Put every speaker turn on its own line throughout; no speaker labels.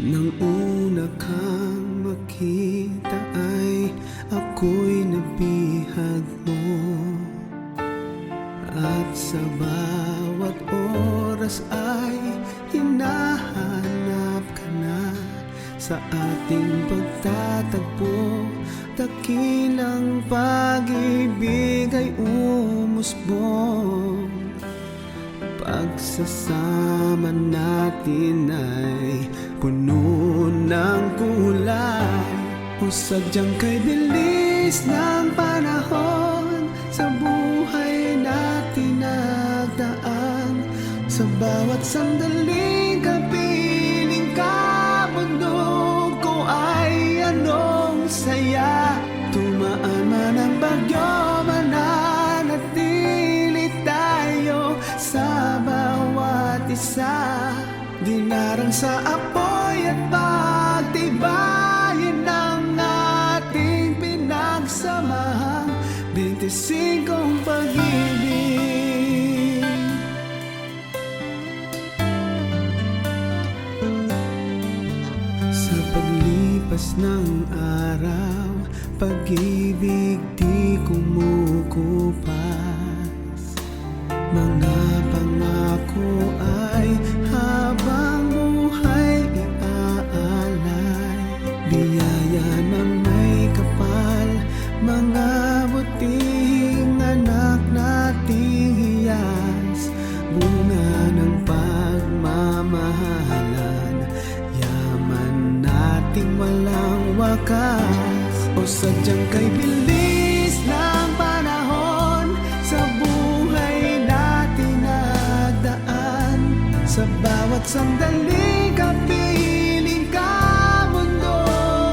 Nang una kang makita ay ako'y nabihag mo, at sa bawat oras ay hinahanap ka na. Sa ating pagtatagpo, dakilang pag-ibig ay umusbong. Pagsasama natin ay puno ng kulay, o sadyang kay bilis ng panahon sa buhay natin nagdaan. Sa bawat sandaling kapiling ka, mundo ko ay anong saya. Tumaan man ang bagyo, mananatili tayo sa bawat isa. Dinarang sa apoy at pagtibayin ng ating pinagsamahang 25 pag-ibig. Sa paglipas ng araw, pag-ibig di kumukupas. Mga pangako ay habang buhay iaalay. Biyaya ng may kapal, mga butihing anak nating hiyas. Bunga ng pagmamahalan, yaman nating walang wakas. O sadyang kay bilis ng panahon sa buhay natin nagdaan. Sa bawat sandali kapiling ka, mundo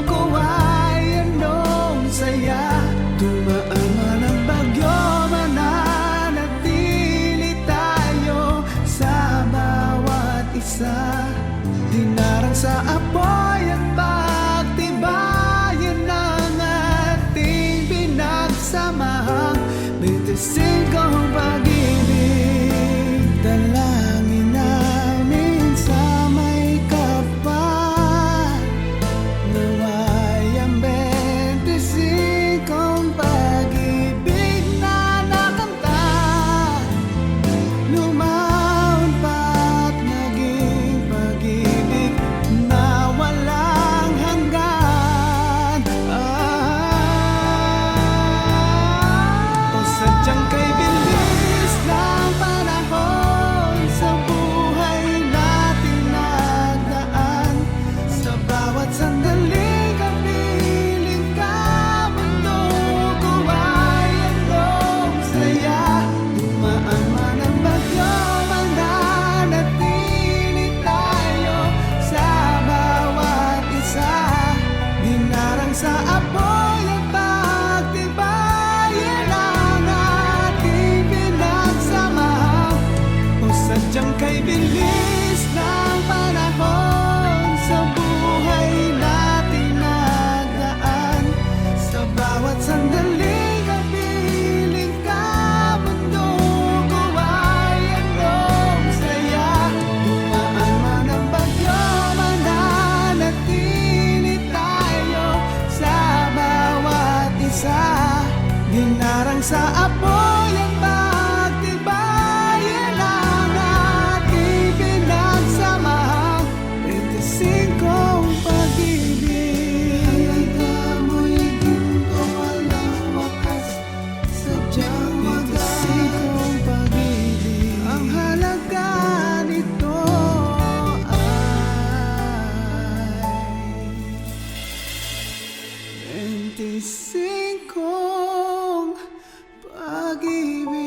ko ay anong saya. Tumaan man ang bagyo, mananatili tayo sa bawat isa. Dinarang sa apoy at pagtibayin ng ating pinagsamahang 25 pag-ibig. Dalangin namin sa may kapal, naway ang 25 pag-ibig na nakanta. Lumaon pa't naging pag-ibig na walang hanggan. O sadyang kay bilis ng panahon sa buhay natin nagdaan. Sa bawat sandali kapiling ka, mundo ko ay anong saya. Dumaan man ang bagyo, mananatili tayo sa bawat isa. Dinarang sa apoy at pagtibayin ang ating pinagsamahang. O sadyang kay bilis ng panahon sa buhay natin nagdaan. Sa bawat sandali kapiling ka, mundo ko ay anong saya. Dumaan man ang bagyo, mananatili tayo sa bawat isa. Dinarang sa apoy at pagtibayin ang ating pinagsamahang 25 pag-ibig. Halaga mo'y ginto, walang wakas, sadyang mag-25 pag-ibig. Ang halaga nito ay 25 pag-ibig.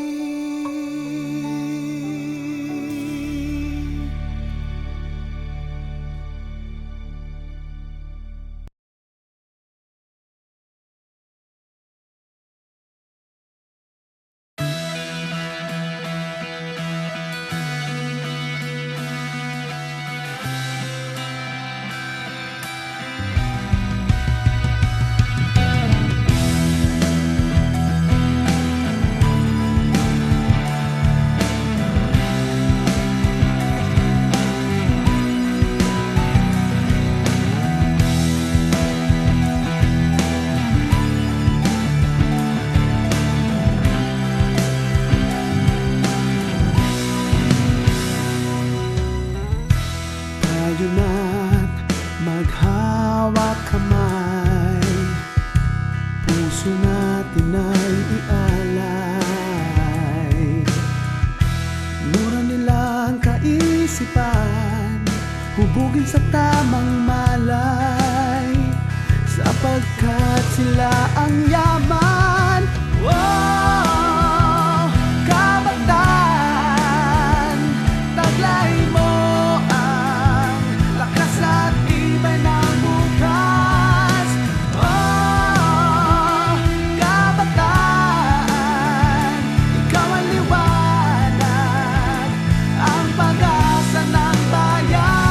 hubugin sa tamang malay, sapagkat sila ang yaman. Oh, kabataan, taglay mo ang lakas at tibay ng bukas. Oh, kabataan, ikaw ang liwanag, ang pag-asa ng bayan.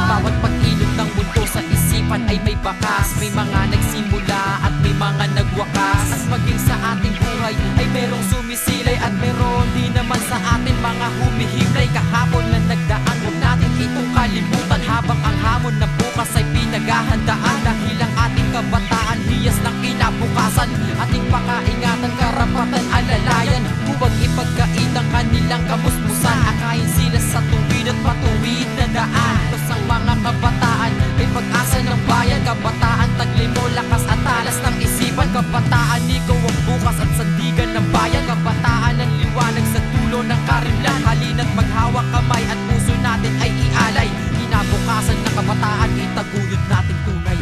Bawat pag-ilog ng mundo sa isipan ay may bakas. May mga nagsimula at may mga nagwakas. At maging sa ating buhay ay merong sumisilay, at meron din naman sa atin mga humihimlay. Kahapon na nagdaan, huwag natin itong kalimutan, habang ang hamon na bukas ay pinaghahandaan. Dahil ang ating kabataan, hiyas ng kinabukasan, ating pakaingatan, karapatan, alalayan. Huwag ipagkait ang kanilang kamusmusan, akayin sila sa tuwid at patuwid na daan. Tapos ang mga kabataan ay pag-asa ng bayan. Kabataan, taglay mo, lakas at talas ng isipan. Kabataan, ikaw ang bukas at sandigan ng bayan. Kabataan, ang liwanag sa dulo ng karimlan. Halina't maghawak kamay at puso natin ay ialay. Kinabukasan ng kabataan, itaguyod natin tunay.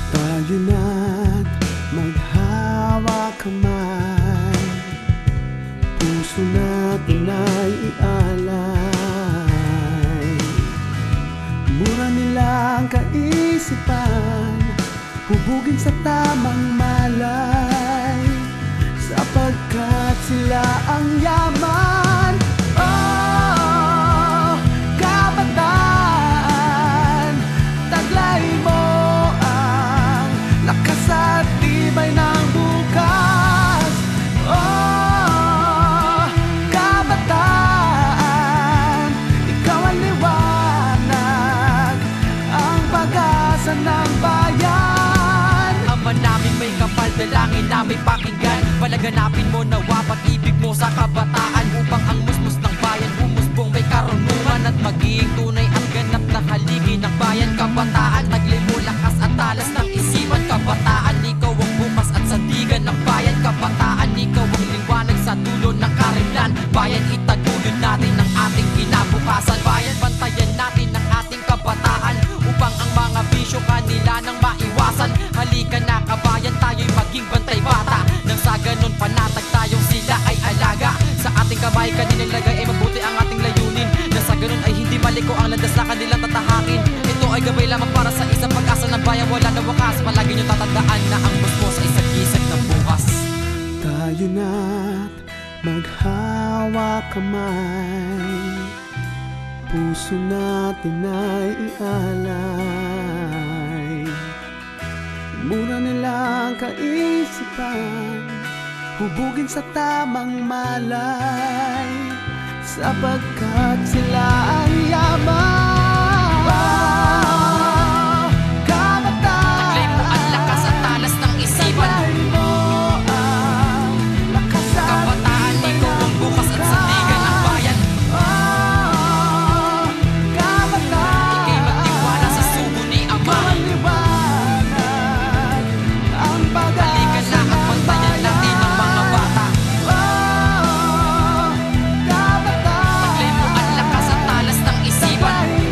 Tayo na't maghawak kamay, puso natin ay ialay. Mura nilang kaisipan, hubugin sa tamang malay, sapagkat sila ang yaman. Oh, kabataan, taglay mo ang lakas at tibay ng bukas. Oh, kabataan, ikaw ang liwanag, ang pag-asa ng bayan.
Ama namin may kapal, dalangin na may pakinggan. Palaganapin mo nawa pag-ibig mo sa kabataan, upang ang musmus ng bayan humusbong may karunungan, at magiging tunay ang ganap na haligi ng bayan. Kabataan, taglay mo, lakas at talas ng isipan. Kabataan, ikaw ang bukas at sandigan ng bayan. Kabataan, ikaw ang liwanag sa dulo ng karimlan. Bayan, itaguyod natin ang ating kinabukasan. Bayan, bantayan natin ang ating kabataan, upang ang mga bisyo kanila nang maiwasan. Halika na kabayan, tayo'y maging bantay bata, nang sa ganun panatag tayong sila ay alaga. Sa ating kamay kaninilagay ay mabuti ang ating layunin, nang sa ganun ay hindi maliko ang landas na kanilang tatahakin. Ito ay gabay lamang para sa isang pag-asa ng bayan, wala na wakas. Palagi nyo tatandaan na ang musmos ay isag-isag ng bukas.
Tayo na't maghawak kamay, puso natin ay ialay. Mura nilang kaisipan, hubugin sa tamang malay, sapagkat sila ang yaman. Oh, kabataan,
Taglay mo ang lakas at talas ng isipan.
taglay mo ang lakas at
Kabataan, ikaw ang bukas at sandigan ng bayan.
Oh, kabataan,
Ika'y magtiwala sa sugo ni Ama.
ang liwanag, ang
Halika
pag-asa
na at bantayan natin ang mga bata.
Oh, kabataan,
Taglay mo ang lakas at talas ng isipan.
taglay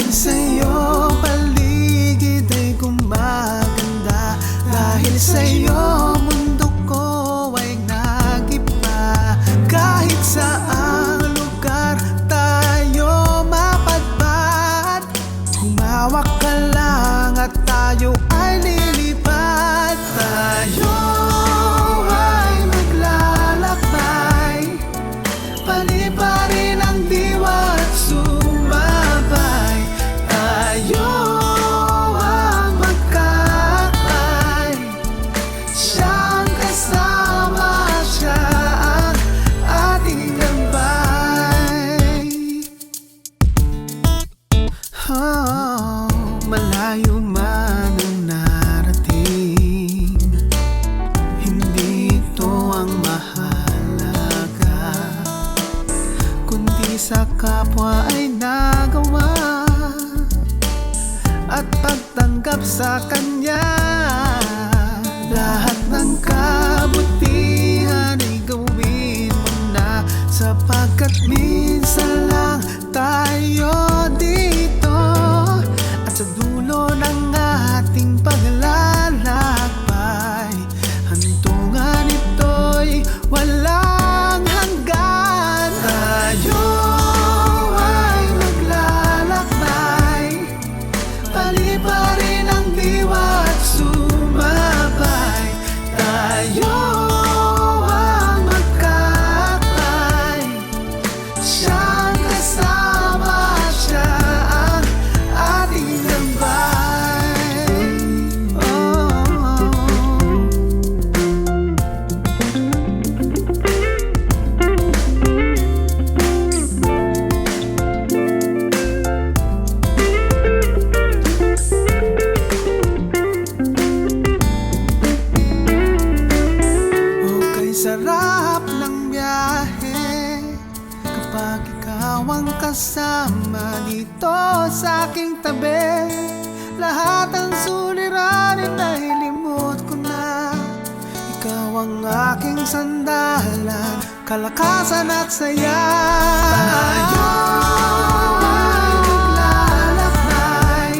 Dahil sa'yo paligid ay gumaganda. Dahil sa'yo mundo ko ay nagiba. Kahit saang lugar tayo mapadpad, humawak ka lang at tayo ay lilipad. Tayo ay maglalakbay, paliparin ang diwa at sumabay. Tayo ang magkakay, siyang kasama, siya ang ating gabay. Oh, malayo man ang narating, hindi ito ang mahalaga, kundi sa kapwa ay nagawa at pagtanggap sa kanya. Lahat ng kabutihan ay gawin mo na, sapagkat minsan lang tayo dito. At sa dulo ng ating paglalakbay, hantungan ito'y walang hanggan. Tayo ay maglalakbay, paliparin ang diwa at sumabay. Tayo ang magkakay, siyang kasama, siya ang ating gabay. Oh. Okay, sarap ng biyahe kapag ikaw ang kasama dito sa aking tabi. Lahat ng suliranin ay limot ko na. Ikaw ang aking sandalan, kalakasan at saya. Tayo ay maglalakbay,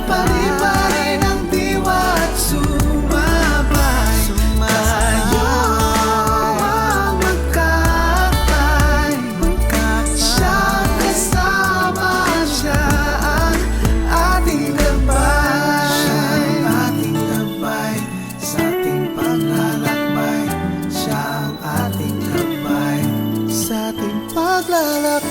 paliparin ang diwa at sumabay. Tayo ang magkakay, siyang kasama, siya ang ating gabay. Ating gabay sa ating paglalakbay, siya ang ating gabay sa ating paglalakbay.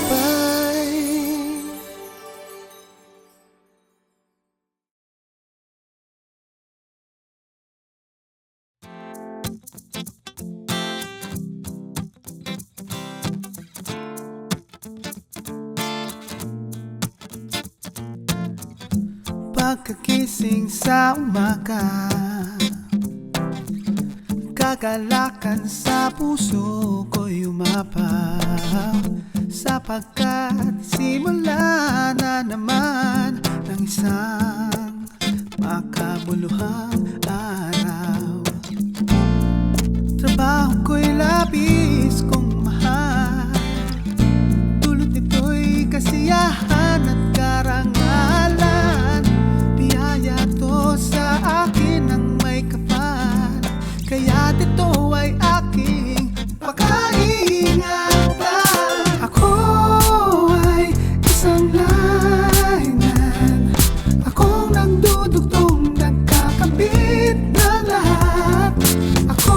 Pagkakising sa umaga, kagalakan sa puso ko'y umapaw, sapagkat simula na naman ng isang makabuluhang araw. Trabaho ko'y labis kong mahal, dulot nito'y kasiyahan at karangalan. Biyaya to sa akin ng may kapal, kaya dito ay aking pag-iingatan. Ako ay isang lainan, akong nagdudugtong, nagkakabit ng lahat. Ako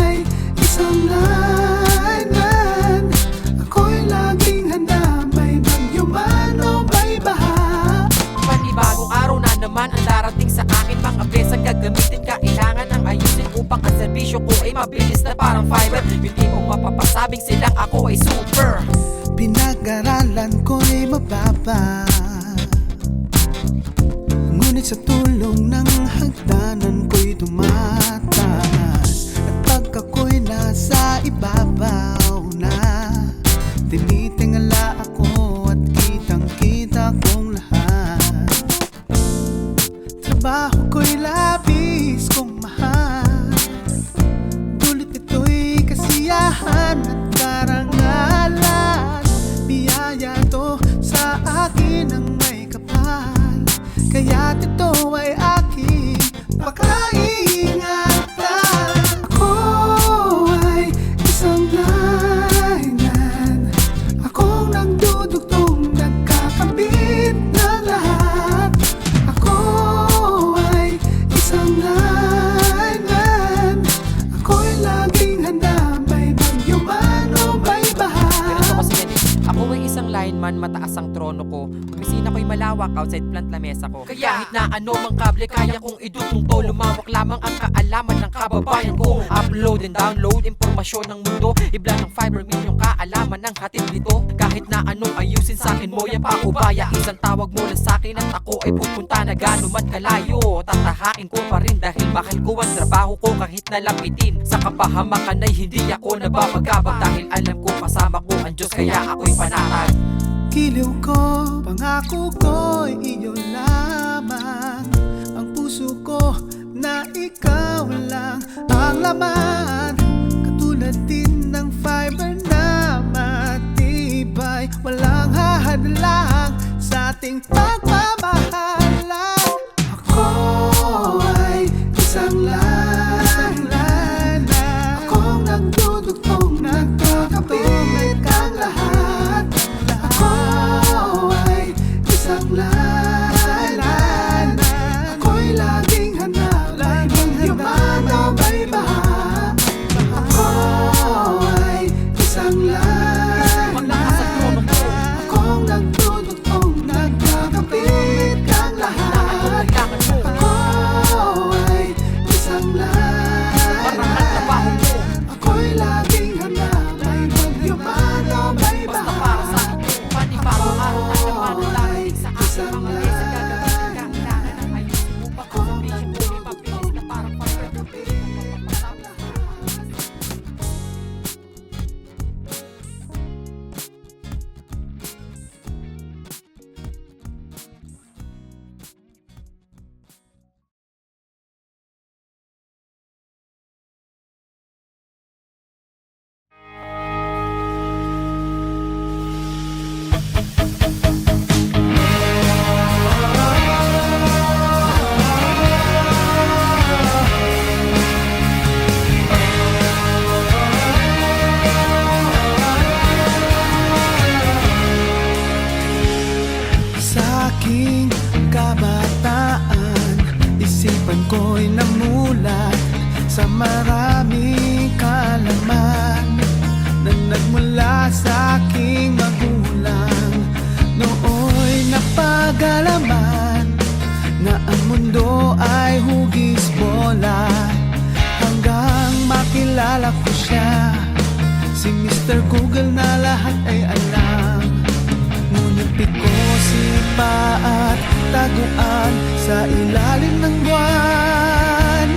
ay isang lainan, ako'y laging handa, may bagyo man o may baha.
Panibagong araw na naman ang darating sa akin. Mga pyesa gagamitin, kailangan ang ayusin upang ang serbisyo ko ay mabilis na parang fiber. Yung tipong mapapasabing silang ako ay super.
Pinag-aralan ko'y mababa, ngunit sa tulong ng hagdanan ko'y tumataas. At pagka ko'y nasa ibabaw na, tinitingala ako at kitang-kita kong lahat. Trabaho ko'y labis kong mahal, dulot ito'y kasiyahan at karangalan. Biyaya to sa akin
man mataas ang trono ko, opisina ko'y malawak, outside plant lamesa ko. Kaya kahit na ano mang kable, kaya kong idutungto. Lumawak lamang ang kaalaman ng kababayan ko. Upload and download, impormasyon ng mundo. Ibla ng fiber milyong kaalaman ng hatid nito. Kahit na anong ayusin sa'kin mo, yan pa ubaya. Isang tawag mo lang sa'kin at ako ay pupunta na gano'n man kalayo. Tatahakin ko pa rin dahil mahal ko ang trabaho ko. Kahit nalapitin sa kapahamakan ay hindi ako nababagabag. Dahil alam ko kasama ko ang Diyos, kaya ako'y panatag.
Giliw ko, pangako ko'y iyo lamang. Ang puso ko na ikaw lang ang laman. Katulad din ng fiber na matibay, walang hahadlang sa ating pagmamahalan. Ako ay isang lanlan, akong nagdudugtong, nagkakapit kang lahat. Ako ay isang lanlan, ako'y laging hanap, laging yuman o may baha. Ako ay isang lanlan, akong nagdudugtong, nagkakapit kang lahat. Ako ay isang lanlan, ako'y laging hanap, laging yuman o may
Basta
baha.
para sa akin, panibagong araw na naman ang darating sa ating mga mesa. Gagawin ang kailangan ng ayusin mo pa kung sabihin mo ay mabilis na parang fiber.
Sa aking kabataan, isipan ko'y namulat sa maraming kalaman na nagmula sa aking magulang. Nooy napagalaman na ang mundo ay hugis bola, hanggang makilala ko siya, si Mr. Google na lahat ay alam. Ngunit sipa at taguan sa ilalim ng buwan,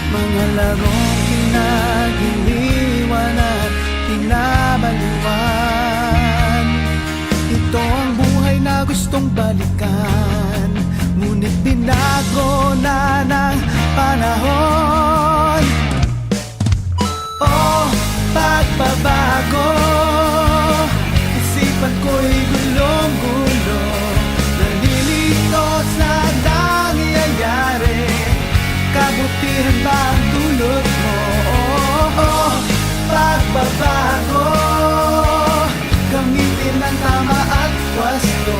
mga larong kinagiliwan at pinabaliwan. Ito ang buhay na gustong balikan, ngunit binago na ng panahon. Oh, pagbabago, isipan ko'y gulong-gulo, nalilito sa nangyayari. Kabutihan ba ang dulot mo? Oh, pagbabago, gamitin ang tama at wasto,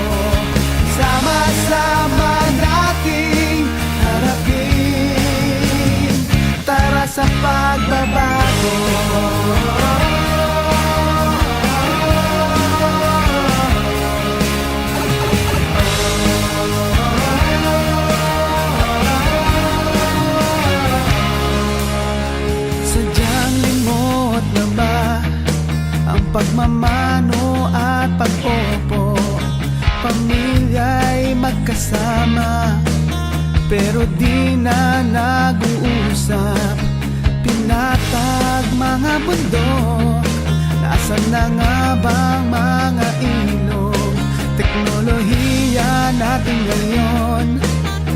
sama-sama nating harapin. Tara sa pagbabago. Sadyang limot na ba ang pagmamano at pag-opo? Pamilya'y magkasama pero di na nag-uusap. Pinatag mga bundok, nasaan na nga bang mga ilog? Teknolohiya natin ngayon,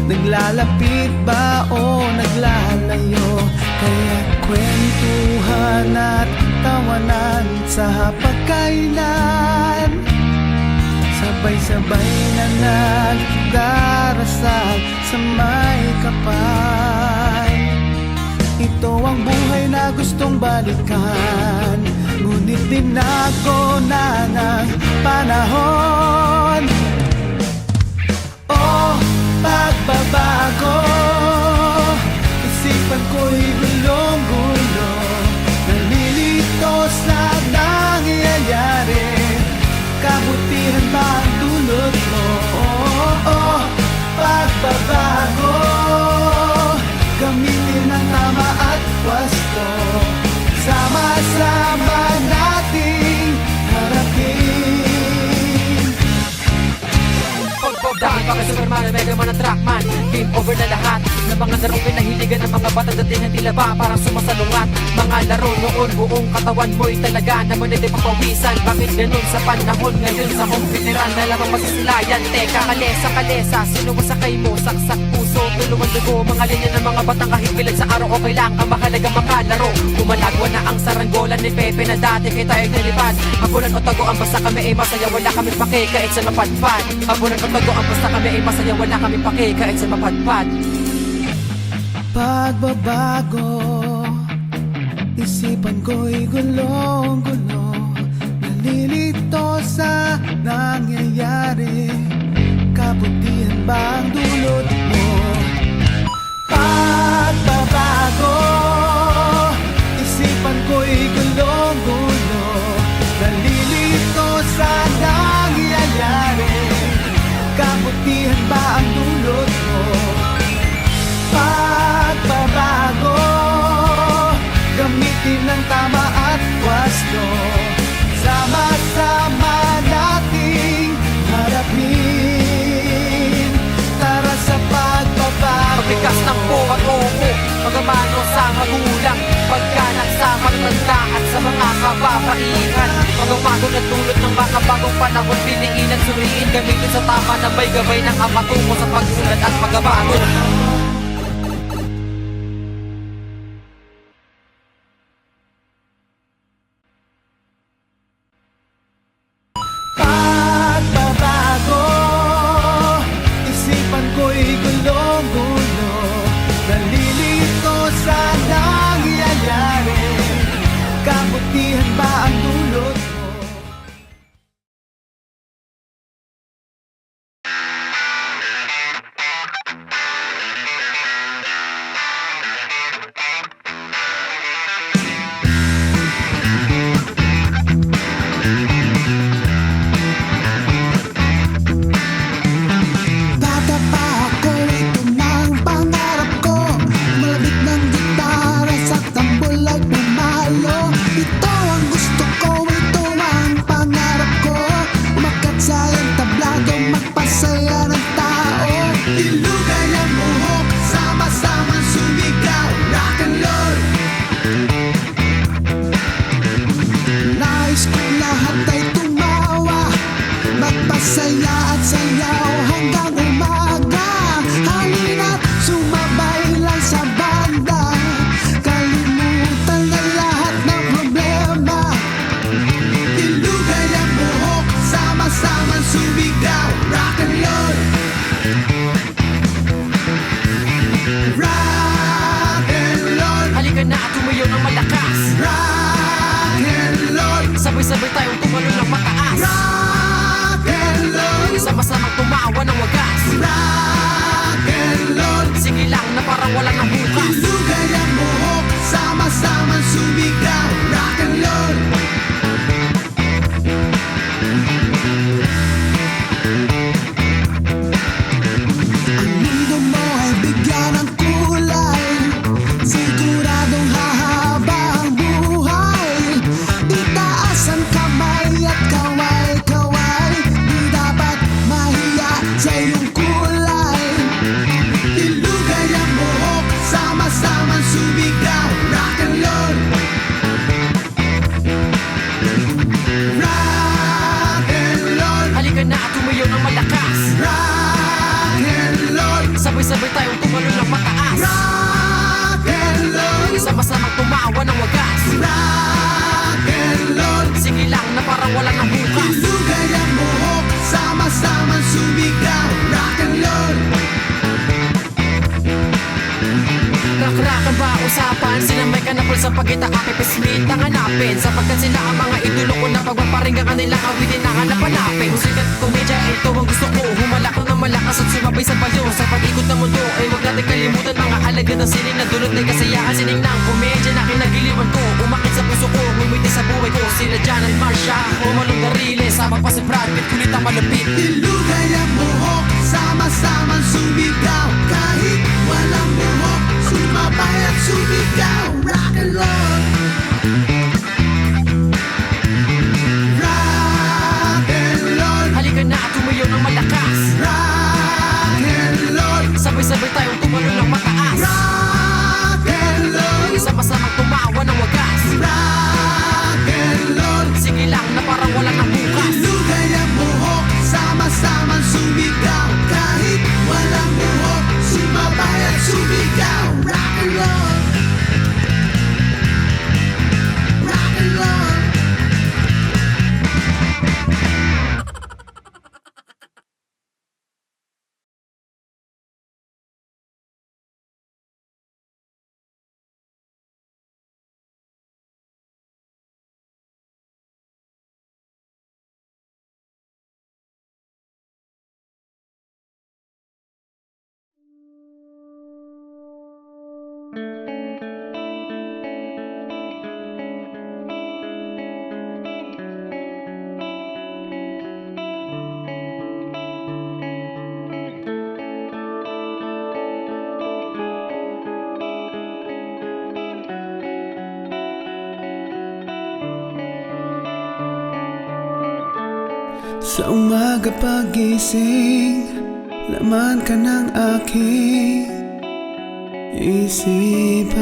naglalapit ba o naglalayo? Kaya kwentuhan at tawanan sa hapagkainan, sabay-sabay na nagdarasal sa may kapal. Ito ang buhay na gustong balikan, ngunit binago na ng panahon. Oh, pagbabago, isipan ko'y gulong-gulo, nalilito sa nangyayari. Kabutihan dulot mo. Pagbabago, gamitin ang tama at wasto. Sama-sama nating harapin.
Dahil baka Superman, Mega Man at Trackman, game over na lahat ng mga larong pinahiligan ng mga bata dati na tila ba parang sumasalungat. Mga laro noon, buong katawan mo'y talaga naman hindi papawisan. Bakit ganun sa panahon ngayon sa kumpiteran na lamang masisilayan? Teka, kalesa, sino masakay mo? Saksak puso, tulungan dugo, mga linya ng mga batang kahit bilag sa araw okay lang ang mahalaga makalaro. Kumalagwa na ang saranggolan ni Pepe na dati kay tayo nilipad. Habulan o tago ang basta kami ay masaya, wala kami pakikait sa mapadpad. Habulan o tago ang basta kami ay masaya, wala kami pakikait sa mapadpad.
Pagbabago, isipan ko'y gulong-gulo. Nalilito sa nangyayari, kabutihan ba ang dulot mo? Pagbabago, isipan ko'y gulong-gulo. Nalilito sa nangyayari, kabutihan ba ang dulot mo? Pagbabago, gamitin ang tama at wasto. Sama-sama nating harapin. Tara sa pagbabago.
Pagbigas ng po at opo, pagmamano sa magulang, pagkanak sa magtanda at sa mga kababaihan. Pagbabago na dulot ng makabagong panahon, piliin at suriin, gamitin sa tama na may gabay ng ama tungo sa pagsunod at pagbabago.
Pagbabago, isipan ko'y gulong-gulo. Nalilito sa nangyayari, kabutihan ba ang dulot mo? Saya at sayaw hanggang umaga. Halina't sumabay lang sa banda. Kalimutan na lahat ng problema. Ilugay ang buhok, sama-samang sumigaw. Rock and roll, rock and roll.
Halika na at tumayo ng malakas.
Rock and roll,
Sabay-sabay tayong tumalo ng mataas. Sama-samang tumawa ng wagas.
rock and roll.
Sige lang na parang wala nang bukas.
Ilugay ang buhok, sama-samang sumigaw. Rock and roll, ang mundo mo ay bigyan ng kulay. Siguradong hahaba ang buhay. Itaas ang kamay at kaway-kaway. Di dapat mahiya sa iyong kulay. Ilugay ang buhok, sama-samang sumigaw. Rock and roll, rock and roll,
Halika na at tumayo ng malakas.
rock and roll,
Sabay-sabay tayong tumalo ng mataas.
rock and roll,
Sama-samang tumawa ng wagas.
rock and roll.
Sige lang na parang wala nang bukas.
Ilugay ang buhok, sama-samang sumigaw. Rock and roll,
Rak-rakan ba usapan? Sila may kanapol sa pagkita Pepe Smith ang hanapin. Sapagkat sila ang mga idolo ko na pagpaparinggan kanilang awitin na hanap-hanapin. Musika at komedya, ito ang gusto ko. Humalak ng malakas at sumabay sa payo. Sa pag-ikot ng mundo ay huwag natin kalimutan mga alaga ng sining na dulot ng kasiyahan. Sining ng komedya na kinagiliwan ko. Umakit sa puso ko, ngumiti sa buhay ko. Sila Jan at Marsha, o Malong Dariles. Sama pa si Brad Pitt, kulit ang malapit.
ilugay sumigaw, rock and roll. Rock and roll,
Halika na at tumayo ng malakas.
rock and roll,
Sabay-sabay tayong tumalo ng mataas.
rock and roll,
Sama-samang tumawa ng wagas.
rock and roll.
Sige lang na parang wala nang bukas.
Lugay ang buhok, sama-samang sumigaw. Kahit walang buhok, sumabay at sumigaw. Rock and roll, rock and roll. Sa umaga pagising, laman ka ng aking isipan.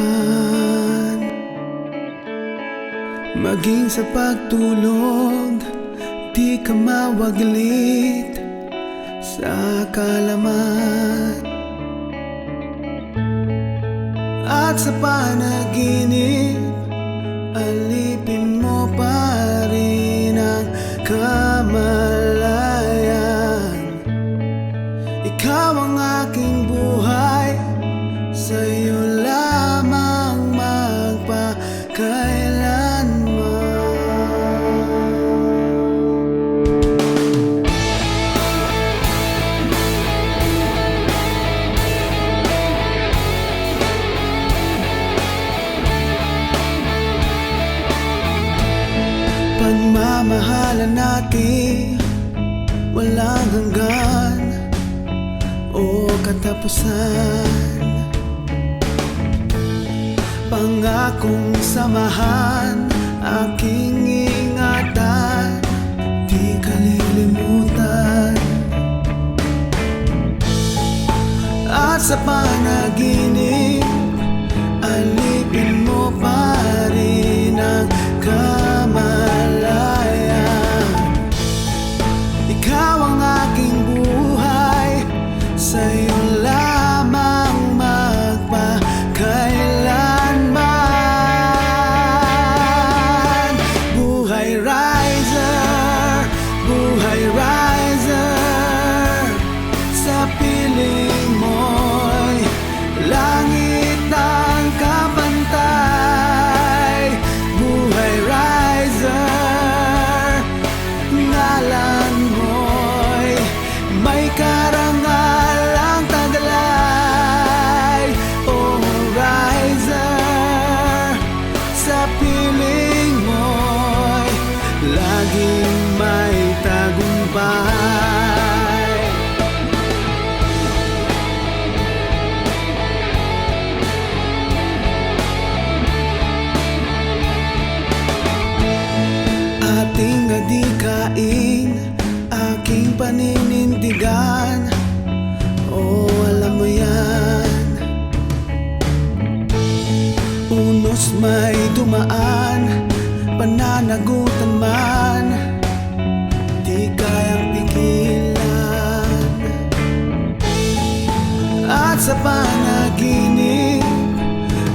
Maging sa pagtulog, di ka mawaglit sa kalaman. At sa panaginip, alipin mo pa rin ang kamalayan. Ikaw ang aking buhay, sa'yo lamang magpakailanman. Pagmamahalan natin, walang hanggan o katapusan. Pangakong samahan, aking ingatan, di kalilimutan. At sa panaginip, alipin mo pa rin ang kamalayan. Ikaw ang aking buhay, sa'yo lamang magpakailanman. Buhay riser, buhay riser, sa piling mo'y langit ang kapantay. Buhay riser, ngalan mo'y may karangal ang taglay. Oh riser, sa piling mo'y laging may tagumpay. Ating adikain, aking paninindigan. Oh, alam mo yan, unos may dumaan, pananagutan man, di kayang pigilan. At sa panaginip,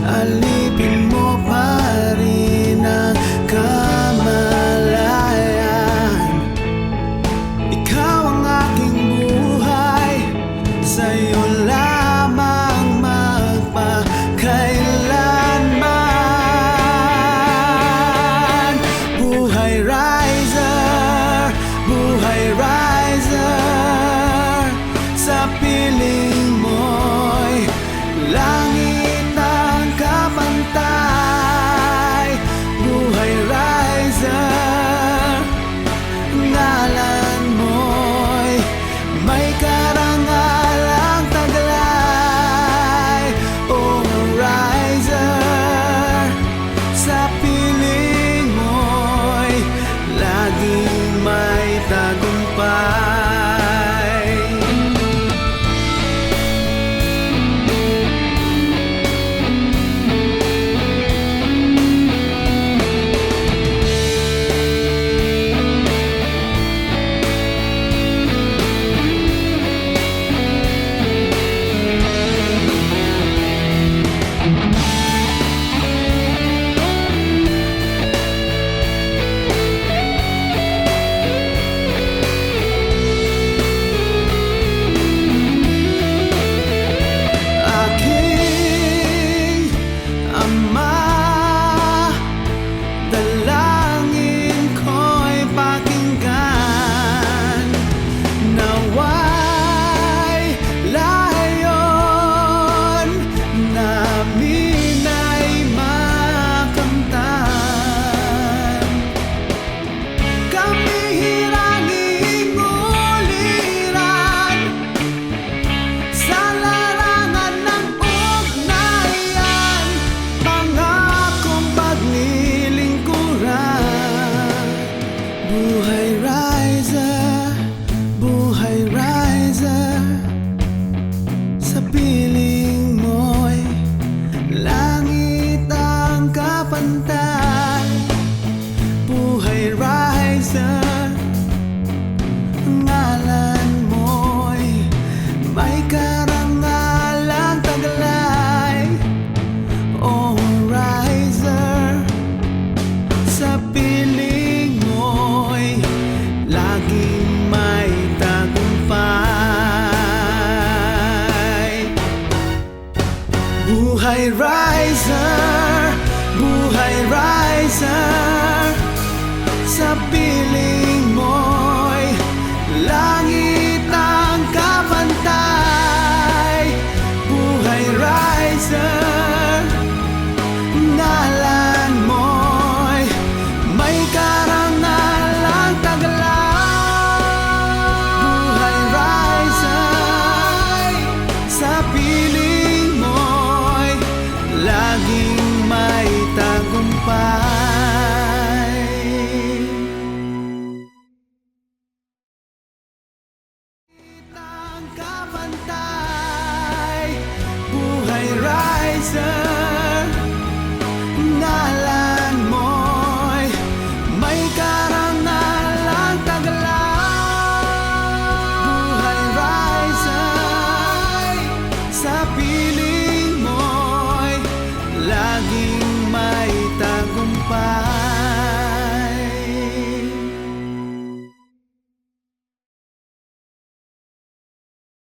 alipin mo pa rin ang kamalayan. Ikaw ang aking buhay, sa'yo lamang magpakailanman. Buhay riser, buhay riser, sa piling mo'y may right